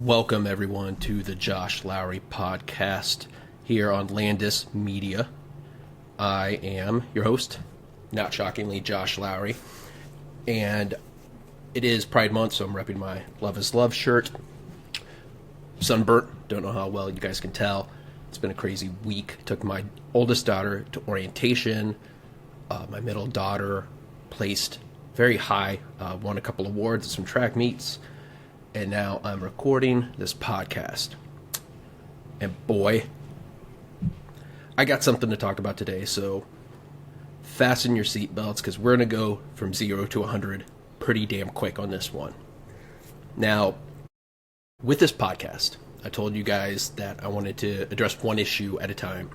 Welcome, everyone, to the Josh Lowry Podcast here on Landis Media. I am your host, not shockingly, Josh Lowry, and it is Pride Month, so I'm repping my Love is Love shirt. Sunburnt, don't know how well you guys can tell. It's been a crazy week. Took my oldest daughter to orientation. My middle daughter placed very high, won a couple awards at some track meets. And now I'm recording this podcast. And boy, I got something to talk about today. So fasten your seatbelts because we're going to go from 0 to 100 pretty damn quick on this one. Now, with this podcast, I told you guys that I wanted to address one issue at a time.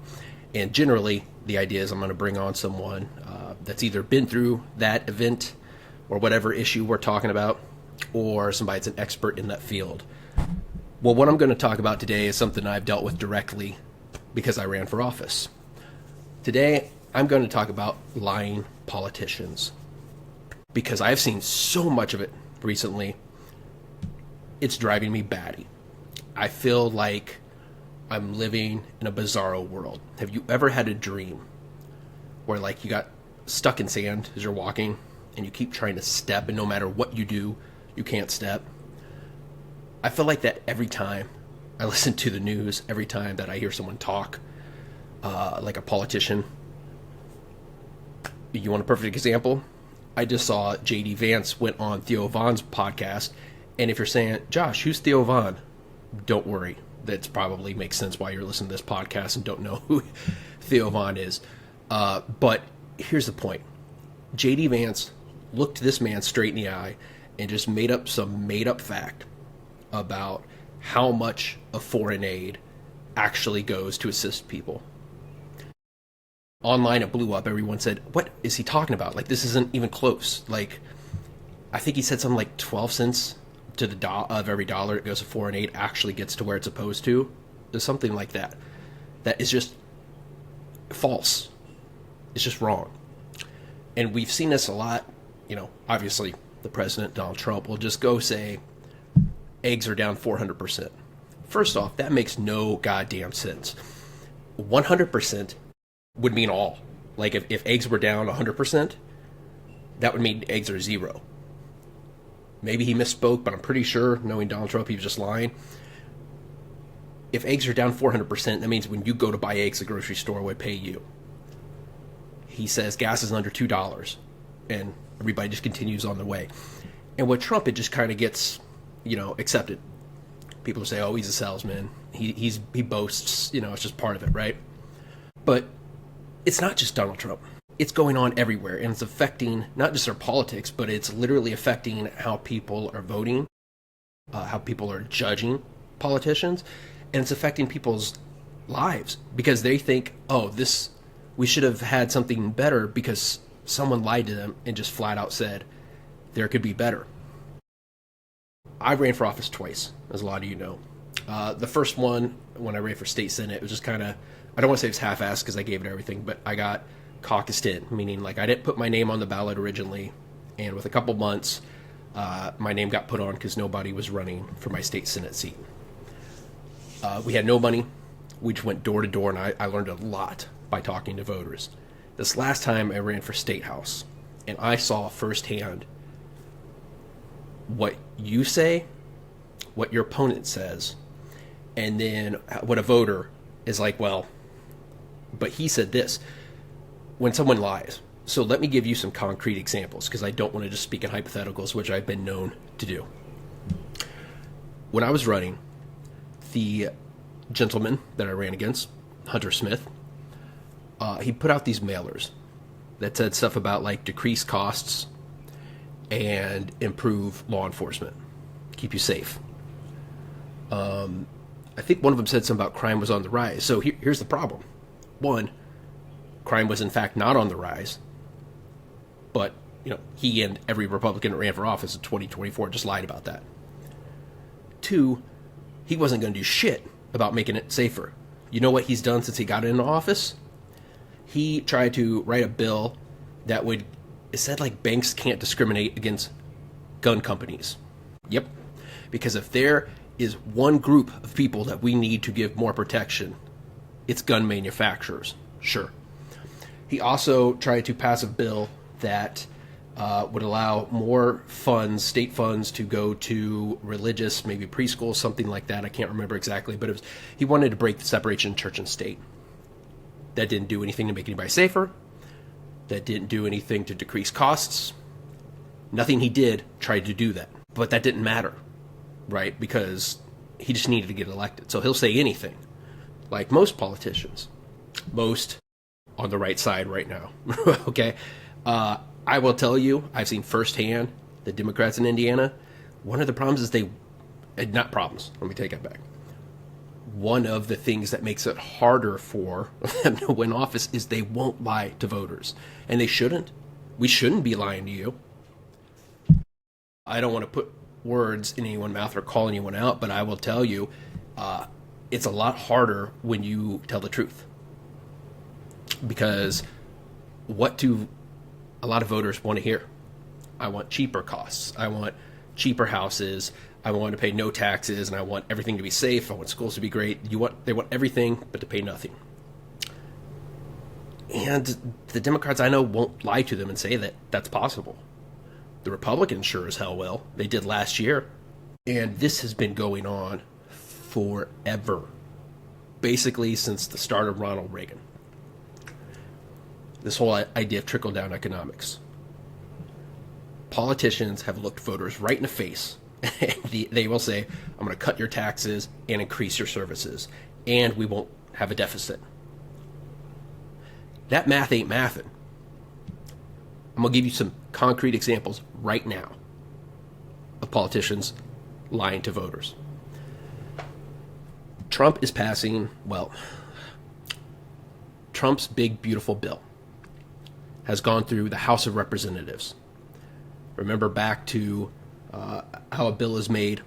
And generally, the idea is I'm going to bring on someone that's either been through that event or whatever issue we're talking about, or somebody that's an expert in that field. Well, what I'm going to talk about today is something I've dealt with directly because I ran for office. Today, I'm going to talk about lying politicians because I've seen so much of it recently. It's driving me batty. I feel like I'm living in a bizarro world. Have you ever had a dream where like you got stuck in sand as you're walking and you keep trying to step and no matter what you do, you can't step? I feel like that every time I listen to the news, every time that I hear someone talk, like a politician. You want a perfect example? I just saw J.D. Vance went on Theo Von's podcast, and if you're saying, Josh, who's Theo Von? Don't worry. That probably makes sense why you're listening to this podcast and don't know who Theo Von is. But here's the point. J.D. Vance looked this man straight in the eye and just made up some made-up fact about how much of foreign aid actually goes to assist people. Online, it blew up. Everyone said, what is he talking about? Like, this isn't even close. Like, I think he said something like 12 cents to the of every dollar it goes to foreign aid actually gets to where it's supposed to. There's something like that. That is just false. It's just wrong. And we've seen this a lot. You know, obviously, the president, Donald Trump, will just go say, eggs are down 400%. First off, that makes no goddamn sense. 100% would mean all. Like, if eggs were down 100%, that would mean eggs are zero. Maybe he misspoke, but I'm pretty sure, knowing Donald Trump, he was just lying. If eggs are down 400%, that means when you go to buy eggs, the grocery store would pay you. He says gas is under $2, and everybody just continues on their way. And with Trump, it just kind of gets, accepted. People say, oh, he's a salesman. He boasts, it's just part of it, right? But it's not just Donald Trump. It's going on everywhere, and it's affecting not just our politics, but it's literally affecting how people are voting, how people are judging politicians, and it's affecting people's lives because they think, oh, we should have had something better because someone lied to them and just flat out said there could be better. I ran for office twice, as a lot of you know. The first one, when I ran for state senate, it was just kind of, I don't want to say it was half-assed because I gave it everything, but I got caucused in, meaning like I didn't put my name on the ballot originally, and with a couple months, my name got put on because nobody was running for my state senate seat. We had no money. We just went door to door, and I learned a lot by talking to voters. This last time I ran for state house, and I saw firsthand what you say, what your opponent says, and then what a voter is like, well, but he said this. When someone lies. So let me give you some concrete examples because I don't want to just speak in hypotheticals, which I've been known to do. When I was running, the gentleman that I ran against, Hunter Smith, he put out these mailers that said stuff about like decrease costs and improve law enforcement, keep you safe. I think one of them said something about crime was on the rise. So here's the problem. One, crime was in fact not on the rise, but he and every Republican that ran for office in 2024 just lied about that. Two, he wasn't going to do shit about making it safer. You know what he's done since he got into office? He tried to write a bill that would, it said like banks can't discriminate against gun companies. Yep. Because if they're is one group of people that we need to give more protection. It's gun manufacturers. Sure. He also tried to pass a bill that would allow more funds, state funds, to go to religious, maybe preschool, something like that. I can't remember exactly, but he wanted to break the separation of church and state. That didn't do anything to make anybody safer. That didn't do anything to decrease costs. Nothing he did tried to do that. But that didn't matter, right? Because he just needed to get elected. So he'll say anything, like most politicians. Most on the right side right now, okay? I will tell you, I've seen firsthand the Democrats in Indiana. One of the problems is not problems, let me take that back. One of the things that makes it harder for them to win office is they won't lie to voters. And they shouldn't. We shouldn't be lying to you. I don't want to put words in anyone's mouth or call anyone out, but I will tell you, it's a lot harder when you tell the truth. Because what do a lot of voters want to hear? I want cheaper costs. I want cheaper houses. I want to pay no taxes, and I want everything to be safe. I want schools to be great. They want everything, but to pay nothing. And the Democrats I know won't lie to them and say that that's possible. The Republicans sure as hell will. They did last year. And this has been going on forever. Basically since the start of Ronald Reagan. This whole idea of trickle-down economics. Politicians have looked voters right in the face. And they will say, I'm going to cut your taxes and increase your services. And we won't have a deficit. That math ain't mathin'. I'm going to give you some concrete examples right now of politicians lying to voters. Trump is passing, Trump's big, beautiful bill has gone through the House of Representatives. Remember back to how a bill is made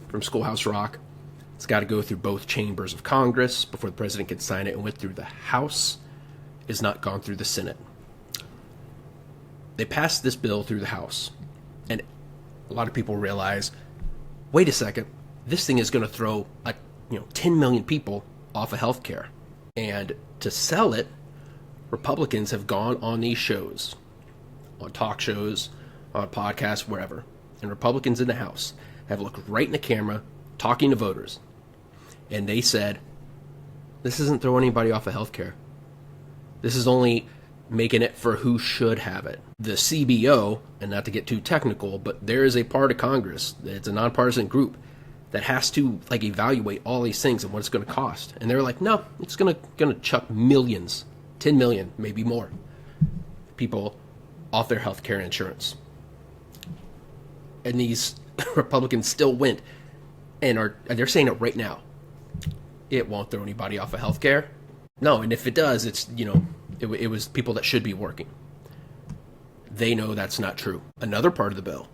from Schoolhouse Rock. It's got to go through both chambers of Congress before the president can sign it, and went through the House. It's not gone through the Senate. They passed this bill through the House, and a lot of people realize, wait a second, this thing is going to throw 10 million people off of health care. And to sell it, Republicans have gone on these shows, on talk shows, on podcasts, wherever, and Republicans in the House have looked right in the camera, talking to voters, and they said, this isn't throwing anybody off of health care. This is only making it for who should have it. The CBO, and not to get too technical, but there is a part of Congress, it's a nonpartisan group, that has to evaluate all these things and what it's going to cost. And they're like, no, it's going to chuck millions, 10 million, maybe more, people off their health care insurance. And these Republicans still went and they're saying it right now. It won't throw anybody off of health care. No, and if it does, it's, it was people that should be working. They know that's not true. Another part of the bill,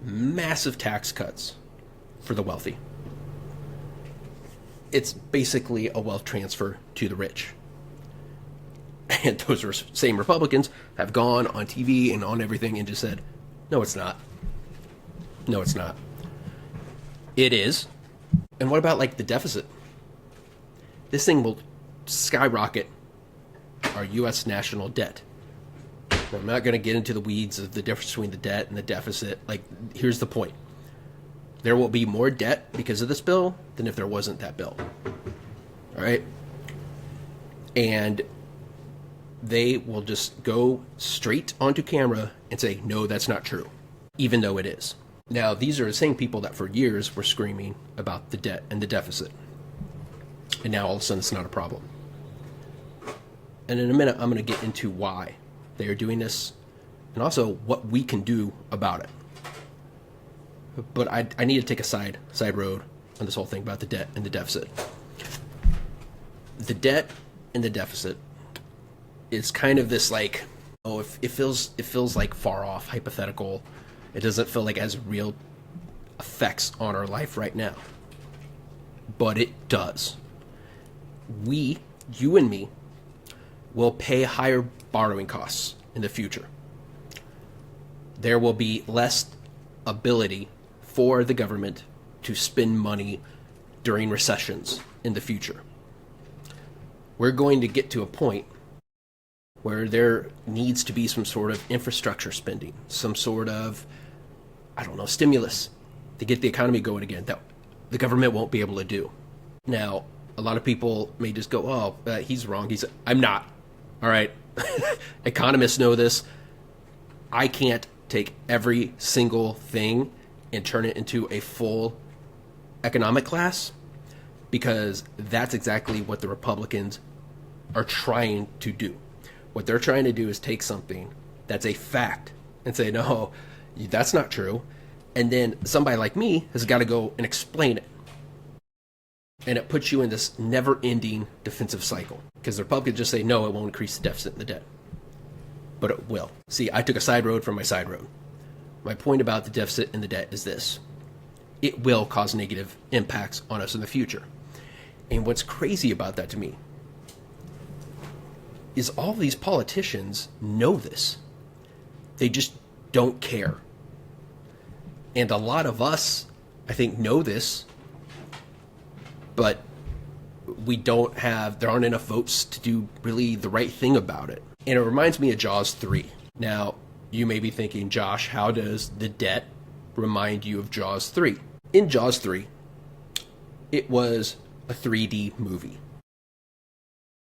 massive tax cuts for the wealthy. It's basically a wealth transfer to the rich. And those same Republicans have gone on TV and on everything and just said, no, it's not. No, it's not. It is. And what about the deficit? This thing will skyrocket our U.S. national debt. Now, I'm not going to get into the weeds of the difference between the debt and the deficit. Here's the point. There will be more debt because of this bill than if there wasn't that bill. All right? And they will just go straight onto camera and say, no, that's not true, even though it is. Now, these are the same people that for years were screaming about the debt and the deficit. And now all of a sudden it's not a problem. And in a minute, I'm going to get into why they are doing this and also what we can do about it. But I need to take a side road on this whole thing about the debt and the deficit. The debt and the deficit is kind of this it feels like far off, hypothetical. It doesn't feel like it has real effects on our life right now. But it does. We, you and me, will pay higher borrowing costs in the future. There will be less ability for the government to spend money during recessions in the future. We're going to get to a point where there needs to be some sort of infrastructure spending, some sort of, stimulus to get the economy going again that the government won't be able to do. Now, a lot of people may just go, he's wrong. I'm not. All right. Economists know this. I can't take every single thing and turn it into a full economic class, because that's exactly what the Republicans are trying to do. What they're trying to do is take something that's a fact and say, no, that's not true. And then somebody like me has got to go and explain it. And it puts you in this never-ending defensive cycle, because the Republicans just say, no, it won't increase the deficit and the debt. But it will. See, I took a side road from my side road. My point about the deficit and the debt is this. It will cause negative impacts on us in the future. And what's crazy about that to me is all these politicians know this. They just don't care. And a lot of us, I think, know this, but there aren't enough votes to do really the right thing about it. And it reminds me of Jaws 3. Now, you may be thinking, Josh, how does the debt remind you of Jaws 3? In Jaws 3, it was a 3D movie.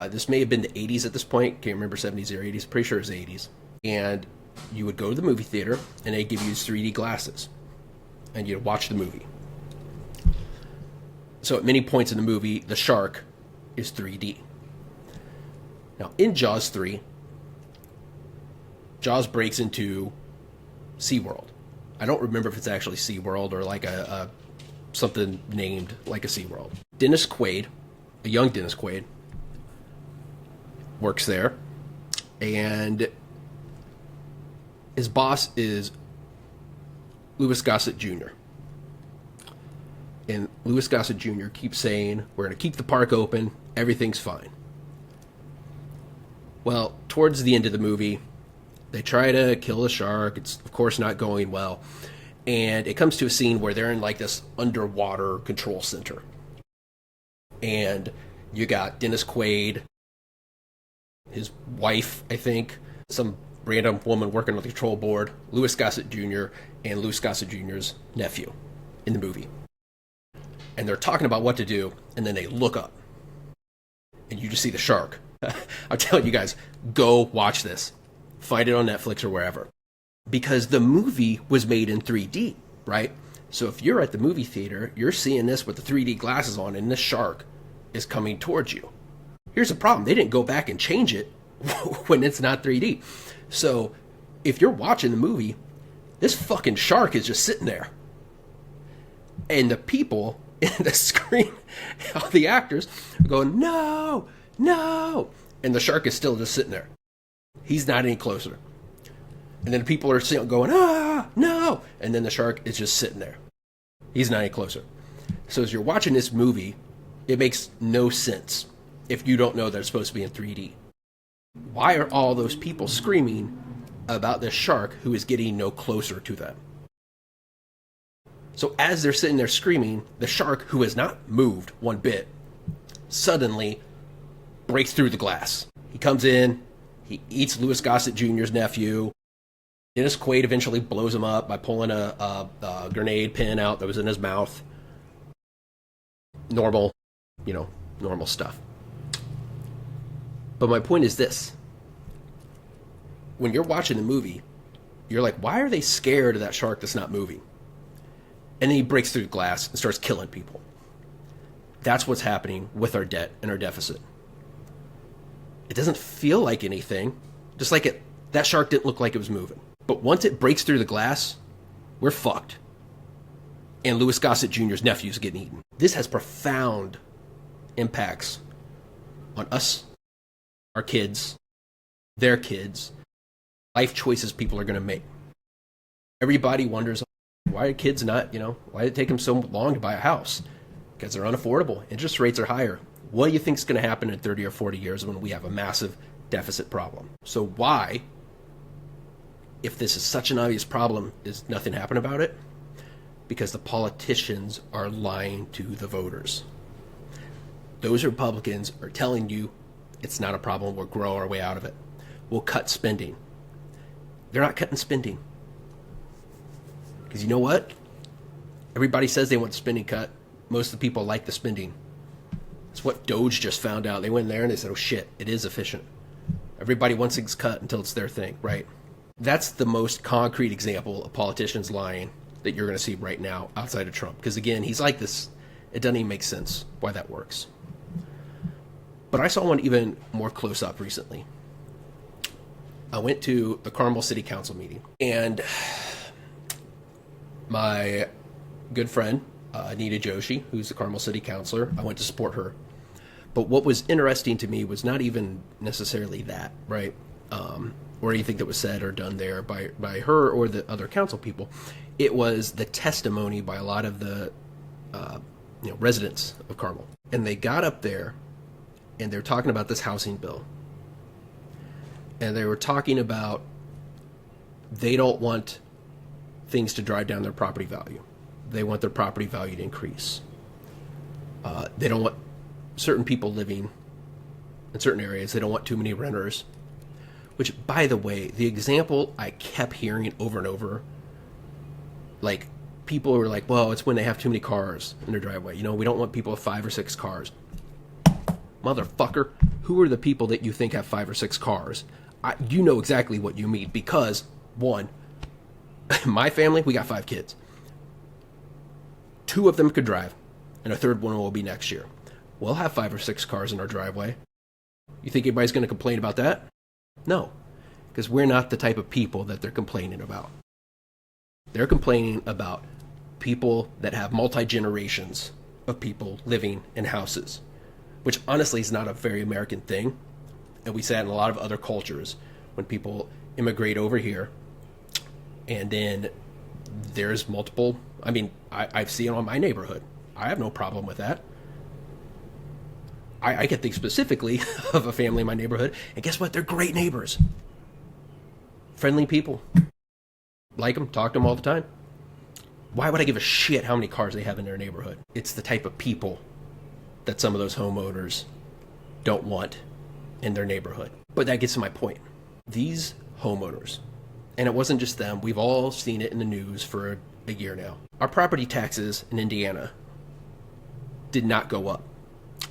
This may have been the 80s at this point. Can't remember 70s or 80s. Pretty sure it was 80s. And you would go to the movie theater, and they'd give you these 3D glasses. And you'd watch the movie. So at many points in the movie, the shark is 3D. Now, in Jaws 3, Jaws breaks into SeaWorld. I don't remember if it's actually SeaWorld or like a something named like a SeaWorld. Dennis Quaid, a young Dennis Quaid, works there, and his boss is Louis Gossett Jr. And Louis Gossett Jr. keeps saying, we're going to keep the park open, everything's fine. Well, towards the end of the movie, they try to kill the shark. It's, of course, not going well. And it comes to a scene where they're in like this underwater control center. And you got Dennis Quaid, his wife, I think, some random woman working on the control board, Louis Gossett Jr., and Louis Gossett Jr.'s nephew in the movie. And they're talking about what to do, and then they look up. And you just see the shark. I'm telling you guys, go watch this. Find it on Netflix or wherever. Because the movie was made in 3D, right? So if you're at the movie theater, you're seeing this with the 3D glasses on, and this shark is coming towards you. Here's the problem. They didn't go back and change it when it's not 3D. So if you're watching the movie, this fucking shark is just sitting there. And the people in the screen, all the actors, are going, no, no. And the shark is still just sitting there. He's not any closer. And then people are going, no. And then the shark is just sitting there. He's not any closer. So as you're watching this movie, it makes no sense if you don't know that it's supposed to be in 3D. Why are all those people screaming about this shark who is getting no closer to them? So as they're sitting there screaming, the shark, who has not moved one bit, suddenly breaks through the glass. He comes in, he eats Louis Gossett Jr.'s nephew. Dennis Quaid eventually blows him up by pulling a grenade pin out that was in his mouth. Normal stuff. But my point is this. When you're watching the movie, you're like, why are they scared of that shark that's not moving? And then he breaks through glass and starts killing people. That's what's happening with our debt and our deficit. It doesn't feel like anything. Just like that shark didn't look like it was moving. But once it breaks through the glass, we're fucked. And Louis Gossett Jr.'s nephew is getting eaten. This has profound impacts on us, our kids, their kids, life choices people are going to make. Everybody wonders, why are kids not, why did it take them so long to buy a house? Because they're unaffordable. Interest rates are higher. What do you think is going to happen in 30 or 40 years when we have a massive deficit problem? So why, if this is such an obvious problem, is nothing happen about it? because the politicians are lying to the voters. Those Republicans are telling you it's not a problem, we'll grow our way out of it. We'll cut spending. They're not cutting spending. Because you know what? Everybody says they want the spending cut. Most of the people like the spending. It's what Doge just found out. They went in there and they said, oh shit, it is efficient. Everybody wants things cut until it's their thing, right? That's the most concrete example of politicians lying that you're going to see right now outside of Trump. Because again, he's like this. It doesn't even make sense why that works. But I saw one even more close up recently. I went to the Carmel City Council meeting, and my good friend, Anita Joshi, who's the Carmel City Councilor, I went to support her. But what was interesting to me was not even necessarily that, right? Or anything that was said or done there by her or the other council people. It was the testimony by a lot of the residents of Carmel. And they got up there, and they're talking about this housing bill. And they were talking about they don't want things to drive down their property value. They want their property value to increase. They don't want certain people living in certain areas. They don't want too many renters. Which, by the way, the example I kept hearing over and over, like, people were like, well, it's when they have too many cars in their driveway. You know, we don't want people with 5 or 6 cars. Motherfucker, who are the people that you think have 5 or 6 cars? You know exactly what you mean, because, one, my family, we got 5 kids. 2 of them could drive, and a third one will be next year. We'll have 5 or 6 cars in our driveway. You think anybody's going to complain about that? No, because we're not the type of people that they're complaining about. They're complaining about people that have multi-generations of people living in houses, which honestly is not a very American thing. And we see that in a lot of other cultures when people immigrate over here. And then there's multiple, I've seen it on my neighborhood. I have no problem with that. I can think specifically of a family in my neighborhood, and guess what? They're great neighbors. Friendly people. Like them, talk to them all the time. Why would I give a shit how many cars they have in their neighborhood? It's the type of people that some of those homeowners don't want in their neighborhood. But that gets to my point. These homeowners, and it wasn't just them, we've all seen it in the news for a year now. Our property taxes in Indiana did not go up.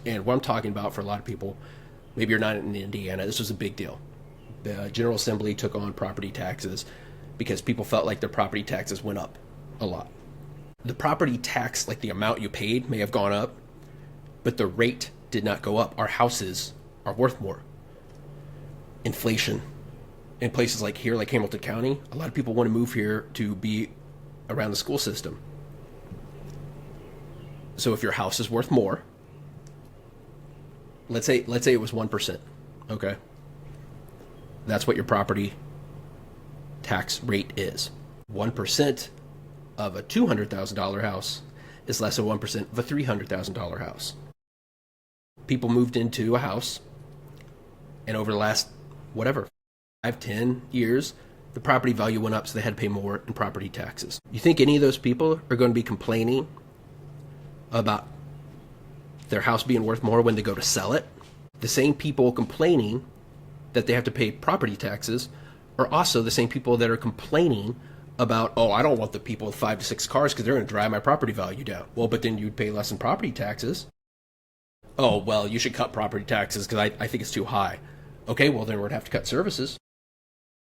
And what I'm talking about for a lot of people, maybe you're not in Indiana, this was a big deal. The General Assembly took on property taxes because people felt like their property taxes went up a lot. The property tax, like the amount you paid, may have gone up, but the rate did not go up. Our houses are worth more. Inflation. In places like here, like Hamilton County, a lot of people want to move here to be around the school system. So if your house is worth more, let's say it was 1%, okay? That's what your property tax rate is. 1% of a $200,000 house is less than 1% of a $300,000 house. People moved into a house, and over the last, 5, 10 years, the property value went up, so they had to pay more in property taxes. You think any of those people are going to be complaining about their house being worth more when they go to sell it? The same people complaining that they have to pay property taxes are also the same people that are complaining about, oh, I don't want the people with 5 to 6 cars because they're going to drive my property value down. Well, but then you'd pay less in property taxes. Oh, well, you should cut property taxes because I think it's too high. Okay, well, then we'd have to cut services.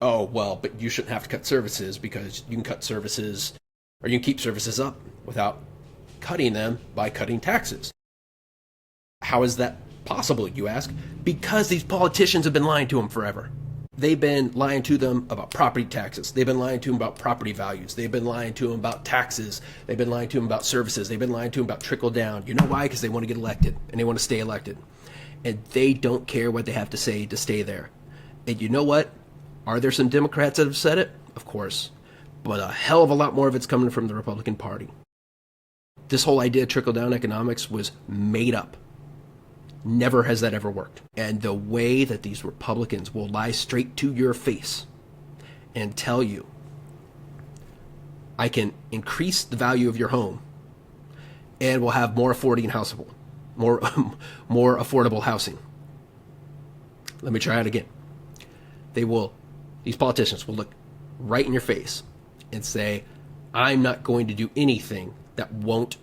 Oh, well, but you shouldn't have to cut services because you can cut services, or you can keep services up without cutting them by cutting taxes. How is that possible, you ask? Because these politicians have been lying to them forever. They've been lying to them about property taxes. They've been lying to them about property values. They've been lying to them about taxes. They've been lying to them about services. They've been lying to them about trickle down. You know why? Because they want to get elected, and they want to stay elected. And they don't care what they have to say to stay there. And you know what? Are there some Democrats that have said it? Of course. But a hell of a lot more of it's coming from the Republican Party. This whole idea of trickle-down economics was made up. Never has that ever worked. And the way that these Republicans will lie straight to your face and tell you I can increase the value of your home and we'll have more more affordable housing. Let me try it again. These politicians will look right in your face and say, I'm not going to do anything that won't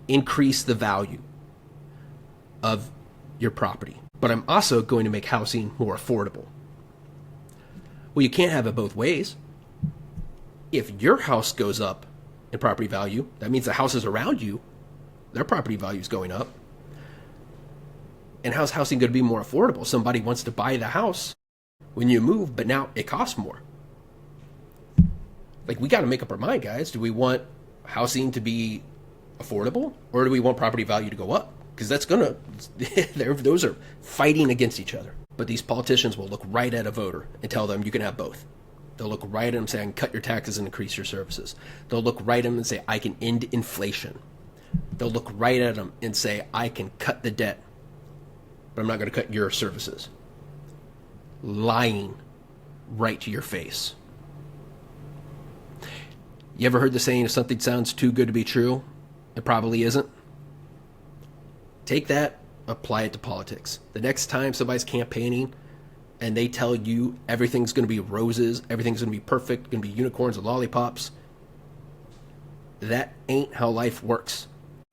increase the value of your property, but I'm also going to make housing more affordable. Well, you can't have it both ways. If your house goes up in property value, that means the houses around you, their property value is going up. And how's housing going to be more affordable? Somebody wants to buy the house when you move, but now it costs more. Like, we got to make up our mind, guys. Do we want housing to be affordable, or do we want property value to go up? Because that's going to, those are fighting against each other. But these politicians will look right at a voter and tell them you can have both. They'll look right at them and say, I can cut your taxes and increase your services. They'll look right at them and say, I can end inflation. They'll look right at them and say, I can cut the debt, but I'm not going to cut your services. Lying right to your face. You ever heard the saying, if something sounds too good to be true, it probably isn't? Take that, apply it to politics. The next time somebody's campaigning and they tell you everything's going to be roses, everything's going to be perfect, going to be unicorns and lollipops, that ain't how life works.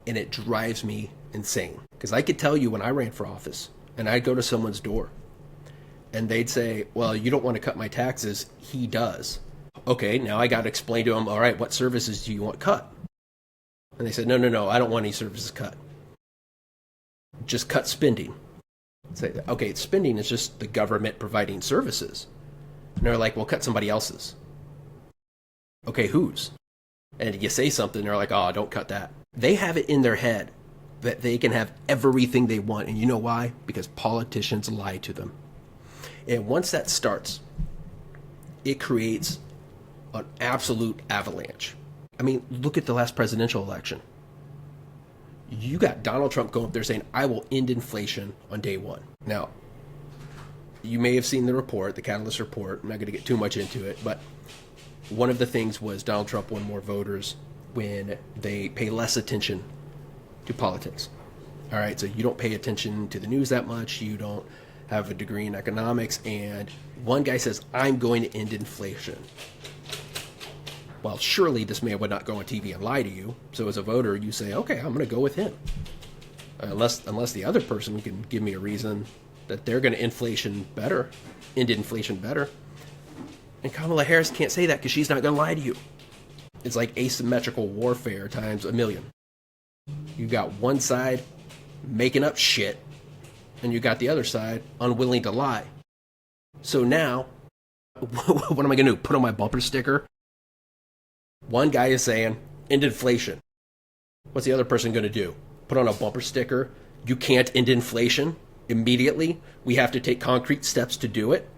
And it drives me insane. Because I could tell you when I ran for office and I'd go to someone's door and they'd say, well, you don't want to cut my taxes. He does. Okay, now I got to explain to him, all right, what services do you want cut? And they said, no, I don't want any services cut. Just cut spending. Say, okay, spending is just the government providing services. And they're like, well, cut somebody else's. Okay, whose? And you say something, they're like, oh, don't cut that. They have it in their head that they can have everything they want. And you know why? Because politicians lie to them. And once that starts, it creates an absolute avalanche. I mean, look at the last presidential election. You got Donald Trump going up there saying, I will end inflation on day one. Now, you may have seen the report, the Catalyst report. I'm not going to get too much into it, but one of the things was Donald Trump won more voters when they pay less attention to politics. All right, so you don't pay attention to the news that much. You don't have a degree in economics. And one guy says, I'm going to end inflation. Well, surely this man would not go on TV and lie to you. So as a voter, you say, okay, I'm going to go with him. Unless the other person can give me a reason that they're going to end inflation better. And Kamala Harris can't say that because she's not going to lie to you. It's like asymmetrical warfare times a million. You got one side making up shit, and you got the other side unwilling to lie. So now, what am I going to do? Put on my bumper sticker? One guy is saying, end inflation. What's the other person going to do? Put on a bumper sticker? You can't end inflation immediately? We have to take concrete steps to do it?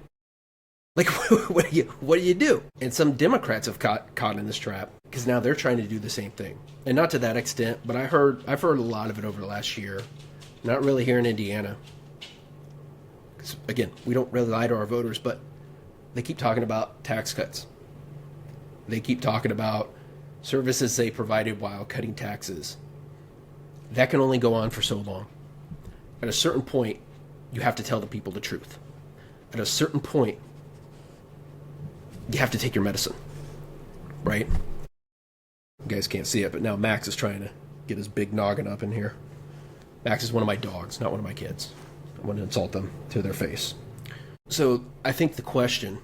Like, what do you do? And some Democrats have caught in this trap because now they're trying to do the same thing. And not to that extent, but I've heard a lot of it over the last year. Not really here in Indiana. Because, again, we don't really lie to our voters, but they keep talking about tax cuts. They keep talking about services they provided while cutting taxes. That can only go on for so long. At a certain point, you have to tell the people the truth. At a certain point, you have to take your medicine, right? You guys can't see it, but now Max is trying to get his big noggin up in here. Max is one of my dogs, not one of my kids. I want to insult them to their face. So I think the question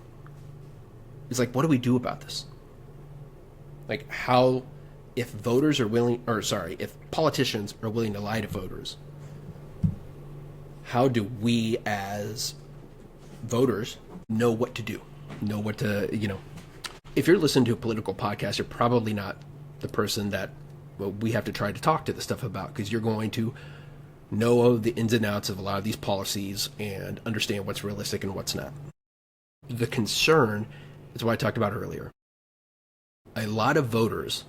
is like, what do we do about this? Like, how, if politicians are willing to lie to voters, how do we as voters know what to do? Know what to, if you're listening to a political podcast, you're probably not the person that we have to try to talk to the stuff about, because you're going to know the ins and outs of a lot of these policies and understand what's realistic and what's not. The concern is what I talked about earlier. A lot of voters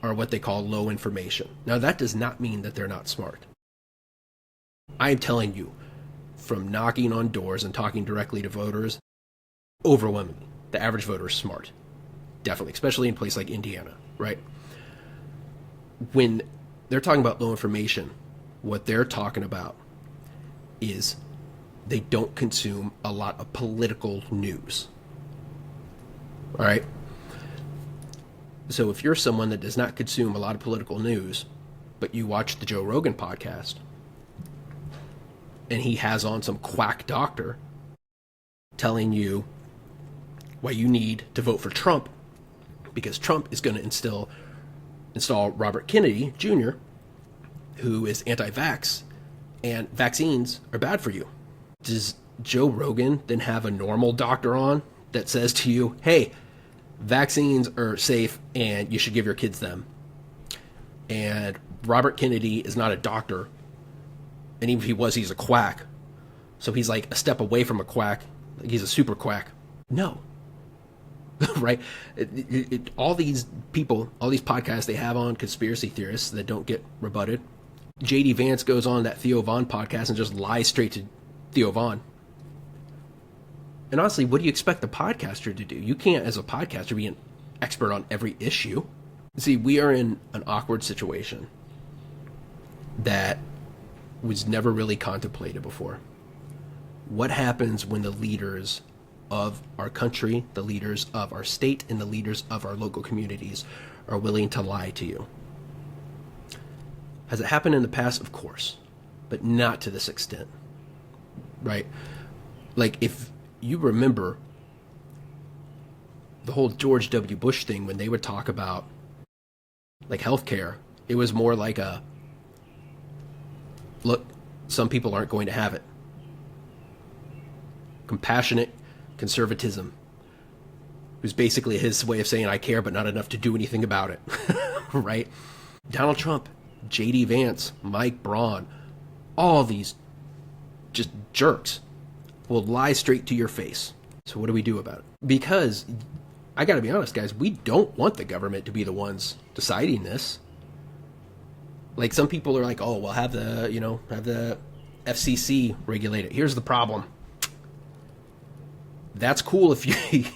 are what they call low information. Now, that does not mean that they're not smart. I'm telling you, from knocking on doors and talking directly to voters, overwhelmingly, the average voter is smart. definitely, especially in a place like Indiana, right? When they're talking about low information, what they're talking about is they don't consume a lot of political news. All right? So if you're someone that does not consume a lot of political news, but you watch the Joe Rogan podcast, and he has on some quack doctor telling you why you need to vote for Trump, because Trump is going to install Robert Kennedy Jr., who is anti-vax, and vaccines are bad for you. Does Joe Rogan then have a normal doctor on that says to you, hey, vaccines are safe and you should give your kids them? And Robert Kennedy is not a doctor, and even if he was, he's a quack. So he's like a step away from a quack. He's a super quack. No. Right? All these people, all these podcasts they have on conspiracy theorists that don't get rebutted. J.D. Vance goes on that Theo Von podcast and just lies straight to Theo Von. And honestly, what do you expect the podcaster to do? You can't, as a podcaster, be an expert on every issue. See, we are in an awkward situation that was never really contemplated before. What happens when the leaders of our country, the leaders of our state, and the leaders of our local communities are willing to lie to you? Has it happened in the past? Of course, but not to this extent, right? Like, if you remember the whole George W. Bush thing, when they would talk about like healthcare, it was more like a, look, some people aren't going to have it. Compassionate conservatism. It was basically his way of saying, I care, but not enough to do anything about it. Right? Donald Trump, J.D. Vance, Mike Braun, all these just jerks will lie straight to your face. So what do we do about it? Because I got to be honest, guys, we don't want the government to be the ones deciding this. Like, some people are like, oh, well, have the FCC regulate it. Here's the problem. That's cool if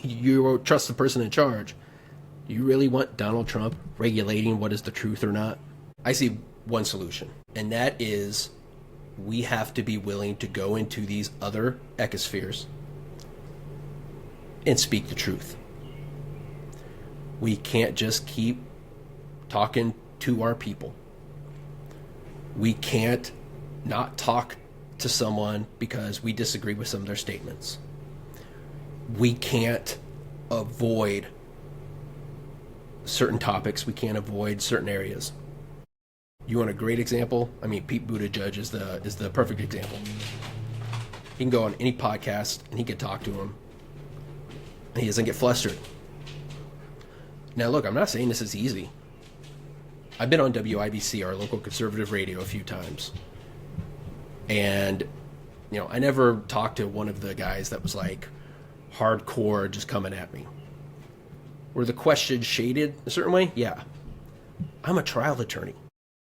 you trust the person in charge. Do you really want Donald Trump regulating what is the truth or not? I see one solution, and that is we have to be willing to go into these other ecospheres and speak the truth. We can't just keep talking to our people. We can't not talk to someone because we disagree with some of their statements. We can't avoid certain topics. We can't avoid certain areas. You want a great example? I mean, Pete Buttigieg is the perfect example. He can go on any podcast and he can talk to him, and he doesn't get flustered. Now, look, I'm not saying this is easy. I've been on WIBC, our local conservative radio, a few times, and I never talked to one of the guys that was like hardcore just coming at me. Were the questions shaded a certain way? Yeah. I'm a trial attorney.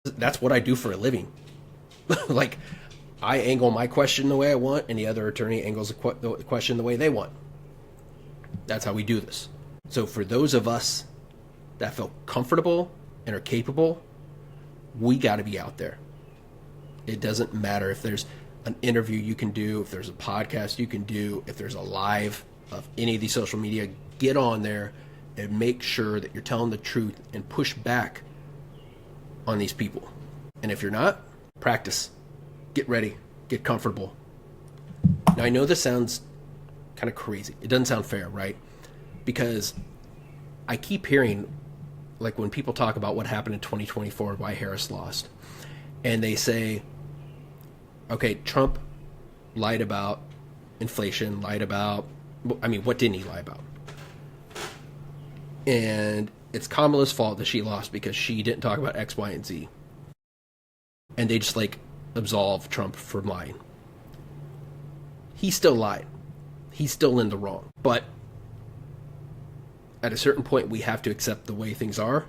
That's what I do for a living. Like, I angle my question the way I want, and the other attorney angles the question the way they want. That's how we do this. So for those of us that feel comfortable and are capable, we got to be out there. It doesn't matter if there's an interview you can do, if there's a podcast you can do, if there's a live of any of these social media, get on there and make sure that you're telling the truth and push back on these people. And if you're not, practice. Get ready. Get comfortable. Now, I know this sounds kind of crazy. It doesn't sound fair, right? Because I keep hearing, like, when people talk about what happened in 2024, why Harris lost, and they say, okay, Trump lied about inflation, what didn't he lie about? And it's Kamala's fault that she lost because she didn't talk about X, Y, and Z. And they just, absolve Trump from lying. He still lied. He's still in the wrong. But at a certain point, we have to accept the way things are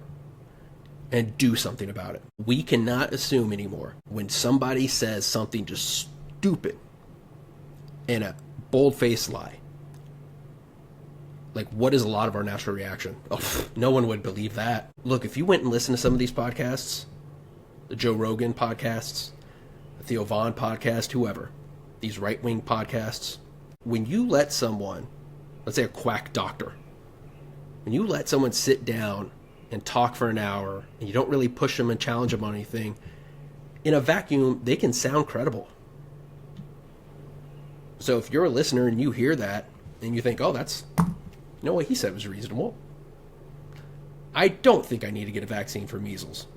and do something about it. We cannot assume anymore when somebody says something just stupid and a bold-faced lie. Like, what is a lot of our natural reaction? Oh, no one would believe that. Look, if you went and listened to some of these podcasts, the Joe Rogan podcasts, the Theo Vaughn podcast, whoever, these right-wing podcasts, when you let someone, let's say a quack doctor, when you let someone sit down and talk for an hour, and you don't really push them and challenge them on anything, in a vacuum, they can sound credible. So if you're a listener and you hear that, and you think, oh, what he said was reasonable. I don't think I need to get a vaccine for measles.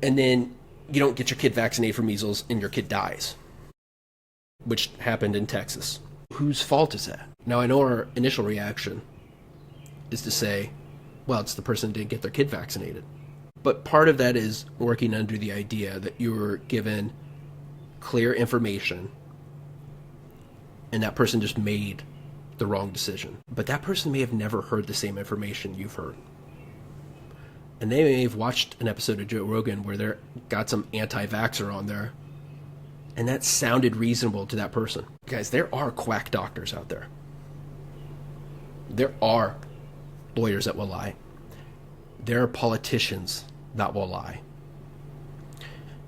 And then you don't get your kid vaccinated for measles and your kid dies, which happened in Texas. Whose fault is that? Now, I know our initial reaction is to say, well, it's the person who didn't get their kid vaccinated. But part of that is working under the idea that you were given clear information and that person just made the wrong decision. But that person may have never heard the same information you've heard. And they may have watched an episode of Joe Rogan where they got some anti-vaxxer on there, and that sounded reasonable to that person. Guys, there are quack doctors out there. There are lawyers that will lie. There are politicians that will lie.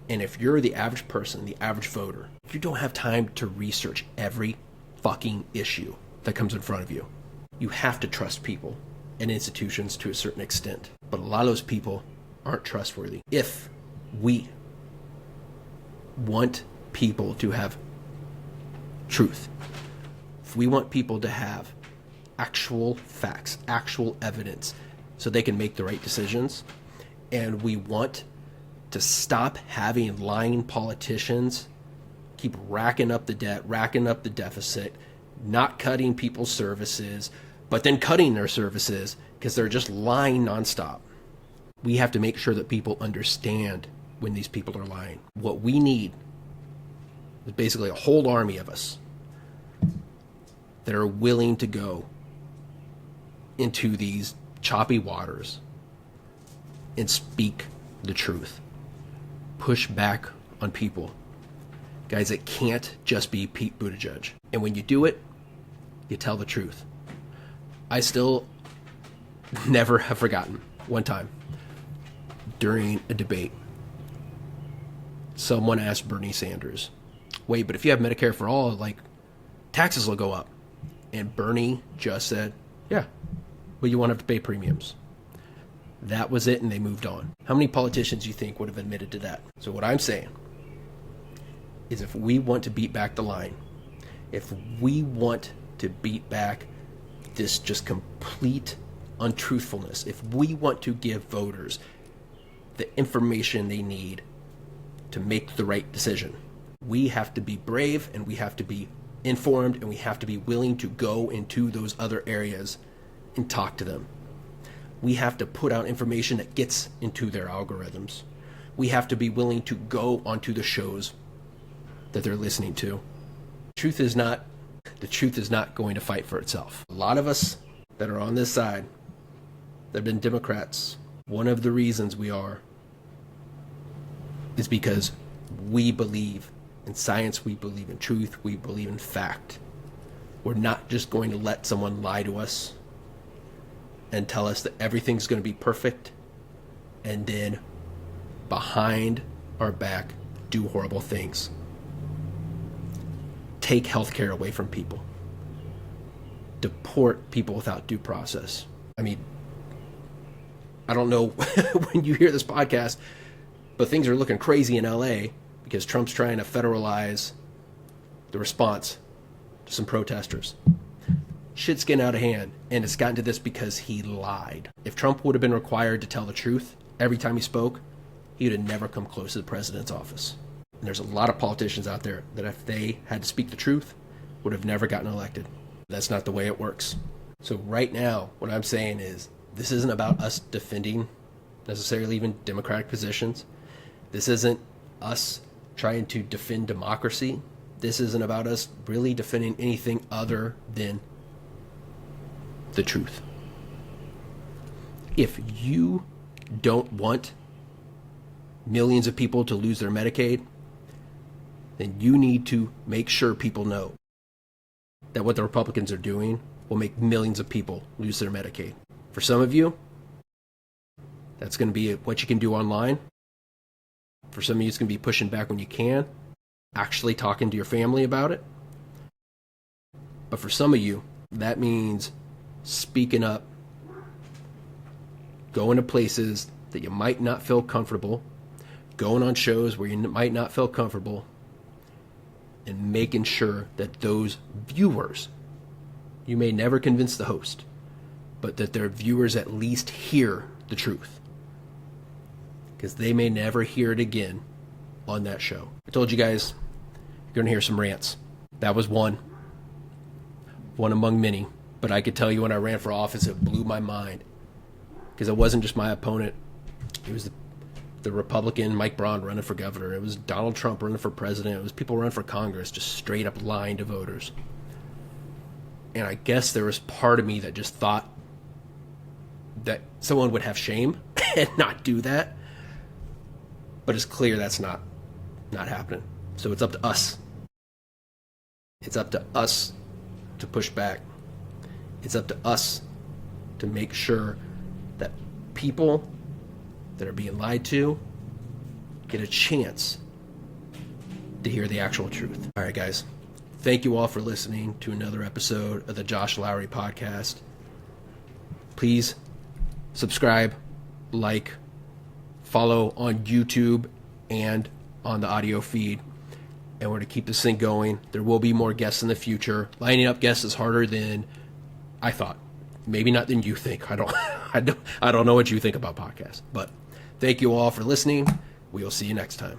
And if you're the average person, the average voter, you don't have time to research every fucking issue that comes in front of you. You have to trust people and institutions to a certain extent. But a lot of those people aren't trustworthy. If we want people to have truth, if we want people to have actual facts, actual evidence, so they can make the right decisions, and we want to stop having lying politicians keep racking up the debt, racking up the deficit, not cutting people's services, but then cutting their services because they're just lying nonstop. We have to make sure that people understand when these people are lying. What we need is basically a whole army of us that are willing to go into these choppy waters and speak the truth. Push back on people. Guys, it can't just be Pete Buttigieg. And when you do it, you tell the truth. I still never have forgotten one time during a debate, someone asked Bernie Sanders, wait, but if you have Medicare for all, like, taxes will go up. And Bernie just said, yeah, but you won't have to pay premiums. That was it, and they moved on. How many politicians do you think would have admitted to that? So what I'm saying is, if we want to beat back the line, if we want to beat back this just complete untruthfulness, if we want to give voters the information they need to make the right decision, we have to be brave, and we have to be informed, and we have to be willing to go into those other areas and talk to them. We have to put out information that gets into their algorithms. We have to be willing to go onto the shows that they're listening to. The truth is not going to fight for itself. A lot of us that are on this side that have been Democrats, one of the reasons we are is because we believe in science, we believe in truth, we believe in fact. We're not just going to let someone lie to us and tell us that everything's going to be perfect and then behind our back do horrible things. Take healthcare away from people. Deport people without due process. I mean, I don't know when you hear this podcast, but things are looking crazy in LA because Trump's trying to federalize the response to some protesters. Shit's getting out of hand, and it's gotten to this because he lied. If Trump would have been required to tell the truth every time he spoke, he would have never come close to the president's office. And there's a lot of politicians out there that if they had to speak the truth, would have never gotten elected. That's not the way it works. So right now, what I'm saying is, this isn't about us defending necessarily even Democratic positions. This isn't us trying to defend democracy. This isn't about us really defending anything other than the truth. If you don't want millions of people to lose their Medicaid, then you need to make sure people know that what the Republicans are doing will make millions of people lose their Medicaid. For some of you, that's going to be what you can do online. For some of you, it's going to be pushing back when you can, actually talking to your family about it. But for some of you, that means speaking up, going to places that you might not feel comfortable, going on shows where you might not feel comfortable, and making sure that those viewers, you may never convince the host, but that their viewers at least hear the truth. Because they may never hear it again on that show. I told you guys, you're going to hear some rants. That was one among many. But I could tell you when I ran for office, it blew my mind. Because it wasn't just my opponent. It was the Republican Mike Braun running for governor. It was Donald Trump running for president. It was people running for Congress, just straight up lying to voters. And I guess there was part of me that just thought that someone would have shame and not do that. But it's clear that's not happening. So it's up to us. It's up to us to push back. It's up to us to make sure that people that are being lied to get a chance to hear the actual truth. All right, guys. Thank you all for listening to another episode of the Josh Lowry Podcast. Please subscribe, like, follow on YouTube and on the audio feed. And we're going to keep this thing going. There will be more guests in the future. Lining up guests is harder than I thought. Maybe not than you think. I don't know what you think about podcasts. But thank you all for listening. We will see you next time.